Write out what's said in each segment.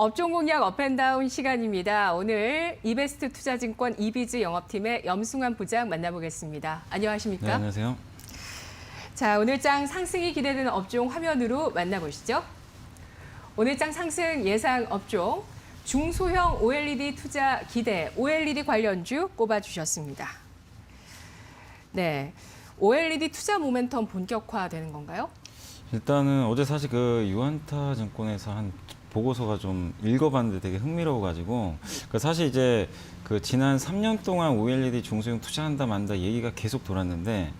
업종 공략 업앤다운 시간입니다. 오늘 이베스트 투자증권 이비즈 영업팀의 염승환 부장 만나보겠습니다. 안녕하십니까? 네, 안녕하세요. 자, 오늘장 상승이 기대되는 업종 화면으로 만나보시죠. 오늘장 상승 예상 업종, 중소형 OLED 투자 기대, OLED 관련주 꼽아주셨습니다. 네, OLED 투자 모멘텀 본격화되는 건가요? 일단은 어제 사실 그 유한타 증권에서 한 보고서가 좀 읽어봤는데 되게 흥미로워가지고 사실 이제 그 지난 3년 동안 OLED 중소형 투자한다 만다 얘기가 계속 돌았는데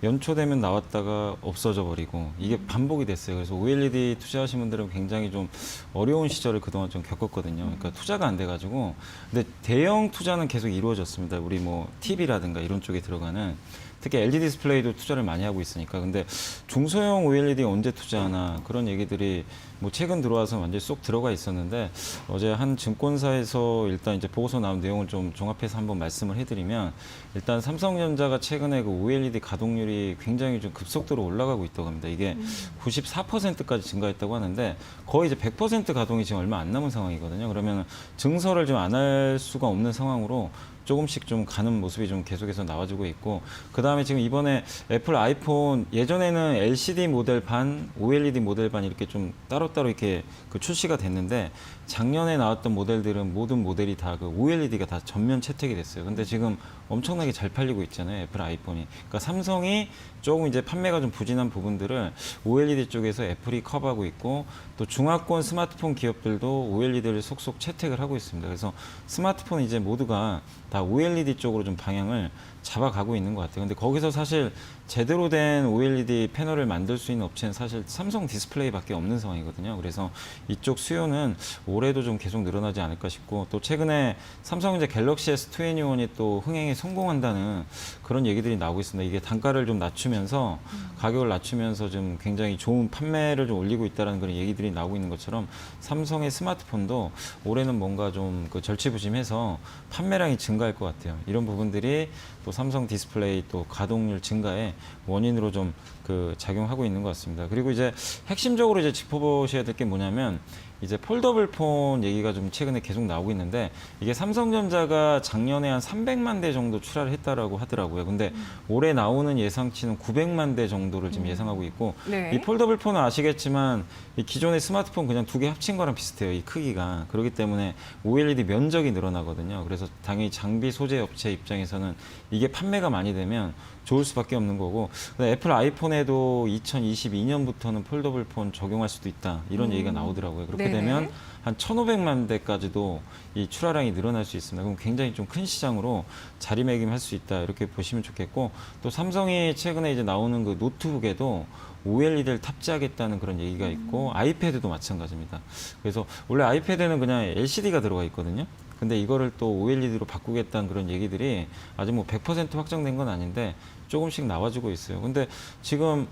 연초 되면 나왔다가 없어져 버리고 이게 반복이 됐어요. 그래서 OLED 투자하신 분들은 굉장히 좀 어려운 시절을 그동안 좀 겪었거든요. 그러니까 투자가 안 돼가지고 근데 대형 투자는 계속 이루어졌습니다. 우리 뭐 TV라든가 이런 쪽에 들어가는 특히 LG 디스플레이도 투자를 많이 하고 있으니까. 근데 중소형 OLED 언제 투자하나 그런 얘기들이 뭐 최근 들어와서 완전히 쏙 들어가 있었는데 어제 한 증권사에서 일단 이제 보고서 나온 내용을 좀 종합해서 한번 말씀을 해드리면 일단 삼성전자가 최근에 그 OLED 가동률이 굉장히 좀 급속도로 올라가고 있다고 합니다. 이게 94%까지 증가했다고 하는데 거의 이제 100% 가동이 지금 얼마 안 남은 상황이거든요. 그러면 증설을 좀 안 할 수가 없는 상황으로 조금씩 좀 가는 모습이 좀 계속해서 나와주고 있고, 그 다음에 지금 이번에 애플 아이폰 예전에는 LCD 모델 반, OLED 모델 반 이렇게 좀 따로따로 이렇게 그 출시가 됐는데 작년에 나왔던 모델들은 모든 모델이 다 그 OLED가 다 전면 채택이 됐어요. 근데 지금 엄청나게 잘 팔리고 있잖아요, 애플 아이폰이. 그러니까 삼성이 조금 이제 판매가 좀 부진한 부분들을 OLED 쪽에서 애플이 커버하고 있고, 또 중화권 스마트폰 기업들도 OLED를 속속 채택을 하고 있습니다. 그래서 스마트폰 이제 모두가 다 OLED 쪽으로 좀 방향을 잡아가고 있는 것 같아요. 근데 거기서 사실 제대로 된 OLED 패널을 만들 수 있는 업체는 사실 삼성 디스플레이밖에 없는 상황이거든요. 그래서 이쪽 수요는 올해도 좀 계속 늘어나지 않을까 싶고, 또 최근에 삼성 이제 갤럭시 S21이 또 흥행에 성공한다는 그런 얘기들이 나오고 있습니다. 이게 단가를 좀 낮추면서 가격을 낮추면서 좀 굉장히 좋은 판매를 좀 올리고 있다는 그런 얘기들이 나오고 있는 것처럼 삼성의 스마트폰도 올해는 뭔가 좀 그 절치부심해서 판매량이 증가할 것 같아요. 이런 부분들이 또 삼성 디스플레이 또 가동률 증가에 원인으로 좀 그 작용하고 있는 것 같습니다. 그리고 이제 핵심적으로 이제 짚어보셔야 될 게 뭐냐면 이제 폴더블 폰 얘기가 좀 최근에 계속 나오고 있는데, 이게 삼성전자가 작년에 한 300만 대 정도 출하를 했다라고 하더라고요. 근데 올해 나오는 예상치는 900만 대 정도를 지금 예상하고 있고, 네. 이 폴더블 폰은 아시겠지만 이 기존의 스마트폰 그냥 두 개 합친 거랑 비슷해요, 이 크기가. 그렇기 때문에 OLED 면적이 늘어나거든요. 그래서 당연히 장비 소재 업체 입장에서는 이게 판매가 많이 되면 좋을 수밖에 없는 거고, 애플 아이폰에도 2022년부터는 폴더블 폰 적용할 수도 있다, 이런 얘기가 나오더라고요. 그렇게 네네. 되면 한 1,500만 대까지도 이 출하량이 늘어날 수 있습니다. 그럼 굉장히 좀 큰 시장으로 자리매김할 수 있다, 이렇게 보시면 좋겠고, 또 삼성이 최근에 이제 나오는 그 노트북에도 OLED를 탑재하겠다는 그런 얘기가 있고, 아이패드도 마찬가지입니다. 그래서 원래 아이패드는 그냥 LCD가 들어가 있거든요. 근데 이거를 또 OLED로 바꾸겠다는 그런 얘기들이 아직 뭐 100% 확정된 건 아닌데 조금씩 나와주고 있어요. 근데 지금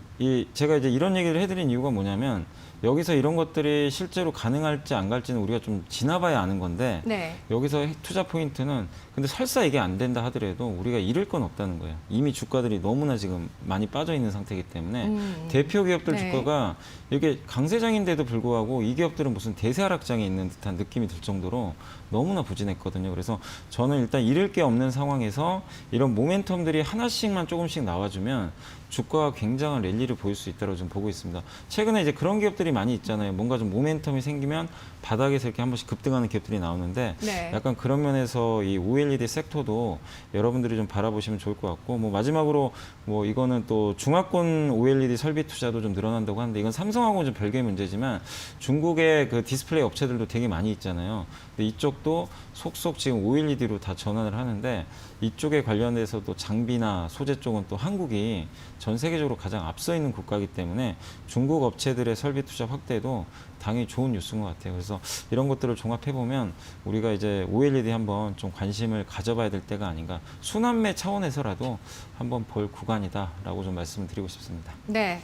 제가 이제 이런 얘기를 해드린 이유가 뭐냐면, 여기서 이런 것들이 실제로 가능할지 안 갈지는 우리가 좀 지나봐야 아는 건데, 네. 여기서 투자 포인트는 근데 설사 이게 안 된다 하더라도 우리가 잃을 건 없다는 거예요. 이미 주가들이 너무나 지금 많이 빠져 있는 상태이기 때문에 대표 기업들 네. 주가가 이게 강세장인데도 불구하고 이 기업들은 무슨 대세 하락장에 있는 듯한 느낌이 들 정도로 너무나 부진했거든요. 그래서 저는 일단 잃을 게 없는 상황에서 이런 모멘텀들이 하나씩만 조금씩 나와주면 주가가 굉장한 랠리를 보일 수 있다고 좀 보고 있습니다. 최근에 이제 그런 기업들이 많이 있잖아요. 뭔가 좀 모멘텀이 생기면 바닥에서 이렇게 한 번씩 급등하는 기업들이 나오는데, 네. 약간 그런 면에서 이 OLED 섹터도 여러분들이 좀 바라보시면 좋을 것 같고, 뭐 마지막으로 뭐 이거는 또 중화권 OLED 설비 투자도 좀 늘어난다고 하는데, 이건 삼성하고는 좀 별개의 문제지만 중국의 그 디스플레이 업체들도 되게 많이 있잖아요. 근데 이쪽도 속속 지금 OLED로 다 전환을 하는데, 이쪽에 관련해서도 장비나 소재 쪽은 또 한국이 전 세계적으로 가장 앞서 있는 국가이기 때문에 중국 업체들의 설비 투자 확대도 당연히 좋은 뉴스인 것 같아요. 그래서 이런 것들을 종합해보면 우리가 이제 OLED 한번 좀 관심을 가져봐야 될 때가 아닌가, 순환매 차원에서라도 한번 볼 구간이다라고 좀 말씀을 드리고 싶습니다. 네.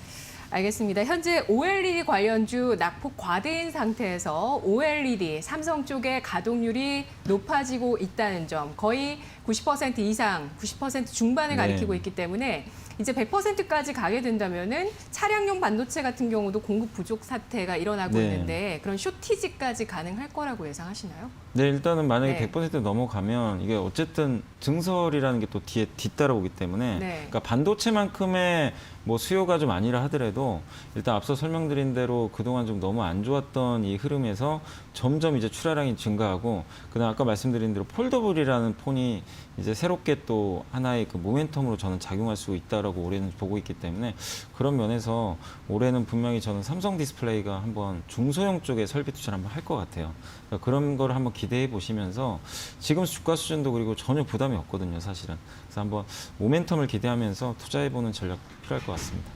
알겠습니다. 현재 OLED 관련주 낙폭 과대인 상태에서 OLED 삼성 쪽의 가동률이 높아지고 있다는 점, 거의 90% 이상, 90% 중반을 네. 가리키고 있기 때문에 이제 100%까지 가게 된다면은 차량용 반도체 같은 경우도 공급 부족 사태가 일어나고 네. 있는데 그런 쇼티지까지 가능할 거라고 예상하시나요? 네, 일단은 만약에 네. 100% 넘어가면 이게 어쨌든 증설이라는 게 또 뒤에 뒤따라오기 때문에 네. 그러니까 반도체만큼의 뭐 수요가 좀 아니라 하더라도 일단 앞서 설명드린 대로 그동안 좀 너무 안 좋았던 이 흐름에서 점점 이제 출하량이 증가하고 그다음 아까 말씀드린 대로 폴더블이라는 폰이 이제 새롭게 또 하나의 그 모멘텀으로 저는 작용할 수 있다라고 올해는 보고 있기 때문에 그런 면에서 올해는 분명히 저는 삼성 디스플레이가 한번 중소형 쪽에 설비 투자를 한번 할 것 같아요. 그러니까 그런 걸 한번 기대해 보시면서 지금 주가 수준도 그리고 전혀 부담이 없거든요, 사실은. 그래서 한번 모멘텀을 기대하면서 투자해 보는 전략 필요할 것 같습니다.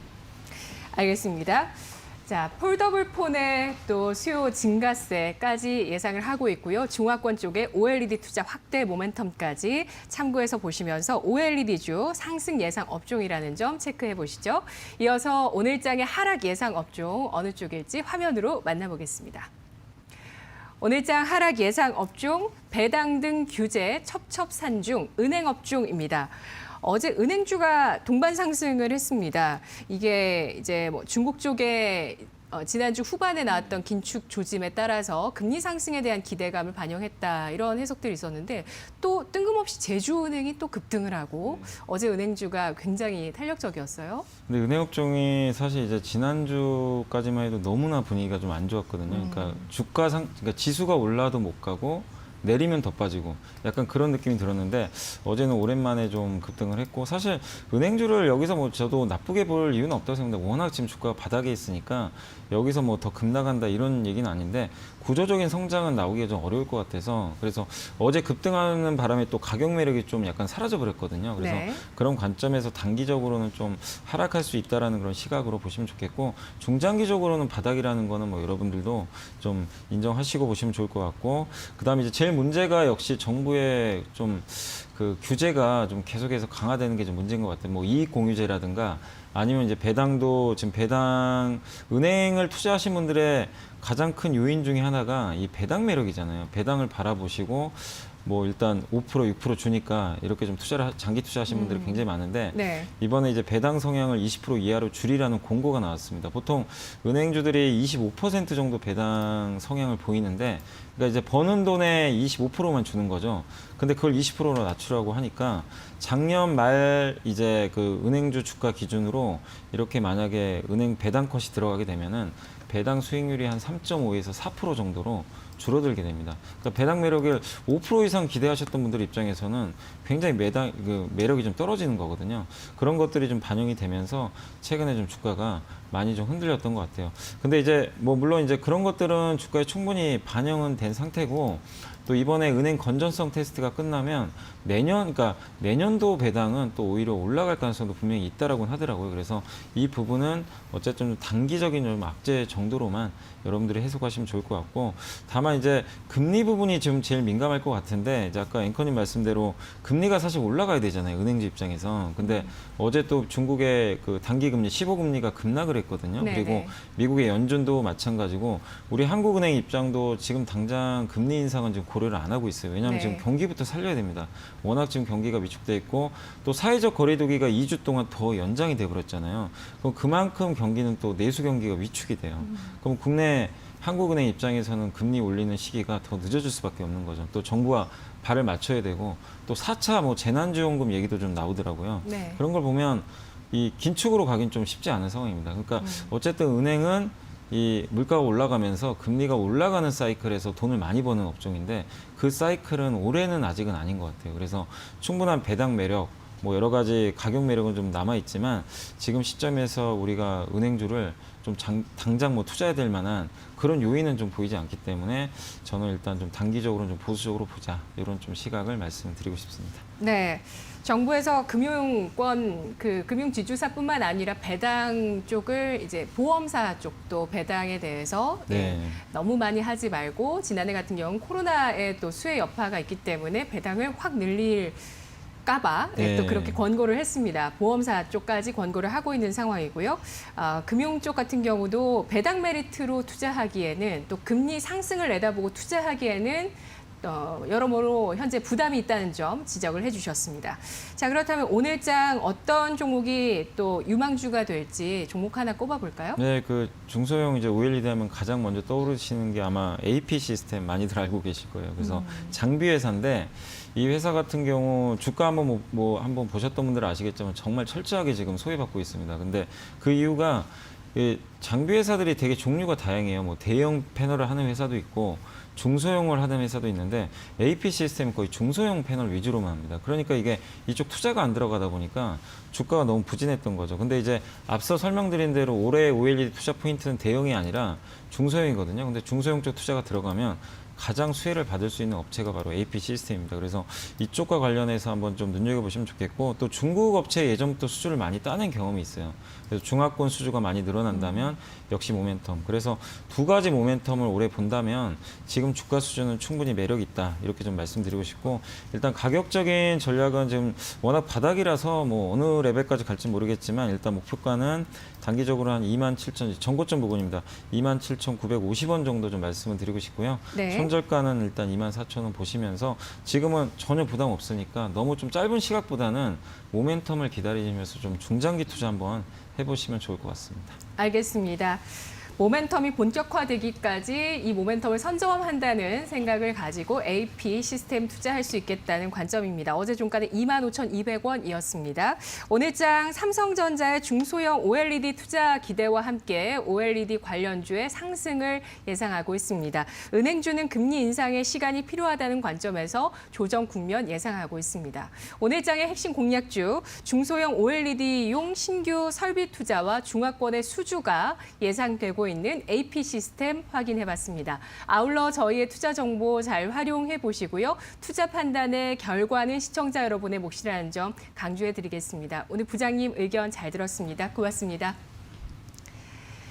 알겠습니다. 자, 폴더블 폰의 또 수요 증가세까지 예상을 하고 있고요. 중화권 쪽에 OLED 투자 확대 모멘텀까지 참고해서 보시면서 OLED주 상승 예상 업종이라는 점 체크해 보시죠. 이어서 오늘장의 하락 예상 업종 어느 쪽일지 화면으로 만나보겠습니다. 오늘장 하락 예상 업종, 배당 등 규제 첩첩산중, 은행 업종입니다. 어제 은행주가 동반 상승을 했습니다. 이게 이제 뭐 중국 쪽에 지난주 후반에 나왔던 긴축 조짐에 따라서 금리 상승에 대한 기대감을 반영했다 이런 해석들이 있었는데 또 뜬금없이 제주은행이 또 급등을 하고 어제 은행주가 굉장히 탄력적이었어요. 근데 은행 업종이 사실 이제 지난주까지만 해도 너무나 분위기가 좀 안 좋았거든요. 그러니까 그러니까 지수가 올라도 못 가고 내리면 더 빠지고 약간 그런 느낌이 들었는데 어제는 오랜만에 좀 급등을 했고 사실 은행주를 여기서 뭐 저도 나쁘게 볼 이유는 없다고 생각합니다. 워낙 지금 주가가 바닥에 있으니까 여기서 뭐 더 급락한다 이런 얘기는 아닌데 구조적인 성장은 나오기가 좀 어려울 것 같아서 그래서 어제 급등하는 바람에 또 가격 매력이 좀 약간 사라져 버렸거든요. 그래서 네. 그런 관점에서 단기적으로는 좀 하락할 수 있다라는 그런 시각으로 보시면 좋겠고 중장기적으로는 바닥이라는 거는 뭐 여러분들도 좀 인정하시고 보시면 좋을 것 같고 그다음에 이제 제일 문제가 역시 정부의 좀 그 규제가 좀 계속해서 강화되는 게 좀 문제인 것 같아요. 뭐 이익 공유제라든가 아니면 이제 배당도 지금 배당 은행을 투자하신 분들의 가장 큰 요인 중에 하나가 이 배당 매력이잖아요. 배당을 바라보시고 뭐 일단 5% 6% 주니까 이렇게 좀 장기 투자하신 분들이 굉장히 많은데 네. 이번에 이제 배당 성향을 20% 이하로 줄이라는 공고가 나왔습니다. 보통 은행주들이 25% 정도 배당 성향을 보이는데 그러니까 이제 버는 돈의 25%만 주는 거죠. 근데 그걸 20%로 낮추라고 하니까 작년 말 이제 그 은행주 주가 기준으로 이렇게 만약에 은행 배당 컷이 들어가게 되면은 배당 수익률이 한 3.5에서 4% 정도로 줄어들게 됩니다. 그러니까 배당 매력을 5% 이상 기대하셨던 분들 입장에서는 굉장히 매력이 좀 떨어지는 거거든요. 그런 것들이 좀 반영이 되면서 최근에 좀 주가가 많이 좀 흔들렸던 것 같아요. 근데 이제 뭐 물론 이제 그런 것들은 주가에 충분히 반영은 된 상태고 또 이번에 은행 건전성 테스트가 끝나면 그러니까 내년도 배당은 또 오히려 올라갈 가능성도 분명히 있다라고는 하더라고요. 그래서 이 부분은 어쨌든 좀 단기적인 좀 악재 정도로만 여러분들이 해석하시면 좋을 것 같고 다만 이제 금리 부분이 지금 제일 민감할 것 같은데 이제 아까 앵커님 말씀대로 금리가 사실 올라가야 되잖아요. 은행주 입장에서. 근데 어제 또 중국의 그 단기 금리 15금리가 급락을 했거든요. 네네. 그리고 미국의 연준도 마찬가지고 우리 한국은행 입장도 지금 당장 금리 인상은 지금 고려를 안 하고 있어요. 왜냐하면 네. 지금 경기부터 살려야 됩니다. 워낙 지금 경기가 위축돼 있고 또 사회적 거리두기가 2주 동안 더 연장이 돼 버렸잖아요. 그럼 그만큼 경기는 또 내수 경기가 위축이 돼요. 그럼 국내 한국은행 입장에서는 금리 올리는 시기가 더 늦어질 수밖에 없는 거죠. 또 정부가 발을 맞춰야 되고 또 4차 뭐 재난지원금 얘기도 좀 나오더라고요. 네. 그런 걸 보면 이 긴축으로 가긴 좀 쉽지 않은 상황입니다. 그러니까 어쨌든 은행은 이 물가가 올라가면서 금리가 올라가는 사이클에서 돈을 많이 버는 업종인데 그 사이클은 올해는 아직은 아닌 것 같아요. 그래서 충분한 배당 매력, 뭐 여러 가지 가격 매력은 좀 남아 있지만 지금 시점에서 우리가 은행주를 좀 당장 뭐 투자해야 될 만한 그런 요인은 좀 보이지 않기 때문에 저는 일단 좀 단기적으로 좀 보수적으로 보자 이런 좀 시각을 말씀드리고 싶습니다. 네. 정부에서 금융권 금융지주사뿐만 아니라 배당 쪽을 이제 보험사 쪽도 배당에 대해서 네. 너무 많이 하지 말고 지난해 같은 경우는 코로나의 또 수혜 여파가 있기 때문에 배당을 확 늘릴 까봐 네. 또 그렇게 권고를 했습니다. 보험사 쪽까지 권고를 하고 있는 상황이고요. 금융 쪽 같은 경우도 배당 메리트로 투자하기에는 또 금리 상승을 내다보고 투자하기에는 여러모로 현재 부담이 있다는 점 지적을 해주셨습니다. 자, 그렇다면 오늘장 어떤 종목이 또 유망주가 될지 종목 하나 꼽아볼까요? 네, 그 중소형 이제 OLED 하면 가장 먼저 떠오르시는 게 아마 AP 시스템 많이들 알고 계실 거예요. 그래서 장비 회사인데 이 회사 같은 경우 주가 한번 한번 보셨던 분들은 아시겠지만 정말 철저하게 지금 소외받고 있습니다. 근데 그 이유가 이 장비 회사들이 되게 종류가 다양해요. 뭐 대형 패널을 하는 회사도 있고 중소형을 하는 회사도 있는데 AP 시스템은 거의 중소형 패널 위주로만 합니다. 그러니까 이게 이쪽 투자가 안 들어가다 보니까 주가가 너무 부진했던 거죠. 근데 이제 앞서 설명드린 대로 올해 OLED 투자 포인트는 대형이 아니라 중소형이거든요. 근데 중소형 쪽 투자가 들어가면 가장 수혜를 받을 수 있는 업체가 바로 AP 시스템입니다. 그래서 이쪽과 관련해서 한번 좀 눈여겨보시면 좋겠고 또 중국 업체 예전부터 수주를 많이 따낸 경험이 있어요. 그래서 중화권 수주가 많이 늘어난다면 역시 모멘텀. 그래서 두 가지 모멘텀을 올해 본다면 지금 주가 수준은 충분히 매력 있다. 이렇게 좀 말씀드리고 싶고 일단 가격적인 전략은 지금 워낙 바닥이라서 뭐 어느 레벨까지 갈지 모르겠지만 일단 목표가는 단기적으로 한 27,000, 전고점 부분입니다. 27,950원 정도 좀 말씀을 드리고 싶고요. 네. 손절가는 일단 24,000원 보시면서 지금은 전혀 부담 없으니까 너무 좀 짧은 시각보다는 모멘텀을 기다리면서 좀 중장기 투자 한번 해보시면 좋을 것 같습니다. 알겠습니다. 모멘텀이 본격화되기까지 이 모멘텀을 선점한다는 생각을 가지고 AP 시스템 투자할 수 있겠다는 관점입니다. 어제 종가는 25,200원이었습니다. 오늘장 삼성전자의 중소형 OLED 투자 기대와 함께 OLED 관련주의 상승을 예상하고 있습니다. 은행주는 금리 인상의 시간이 필요하다는 관점에서 조정 국면 예상하고 있습니다. 오늘장의 핵심 공략주 중소형 OLED용 신규 설비 투자와 중화권의 수주가 예상되고 있는 AP 시스템 확인해봤습니다. 아울러 저희의 투자 정보 잘 활용해 보시고요. 투자 판단의 결과는 시청자 여러분의 몫이라는 점 강조해드리겠습니다. 오늘 부장님 의견 잘 들었습니다. 고맙습니다.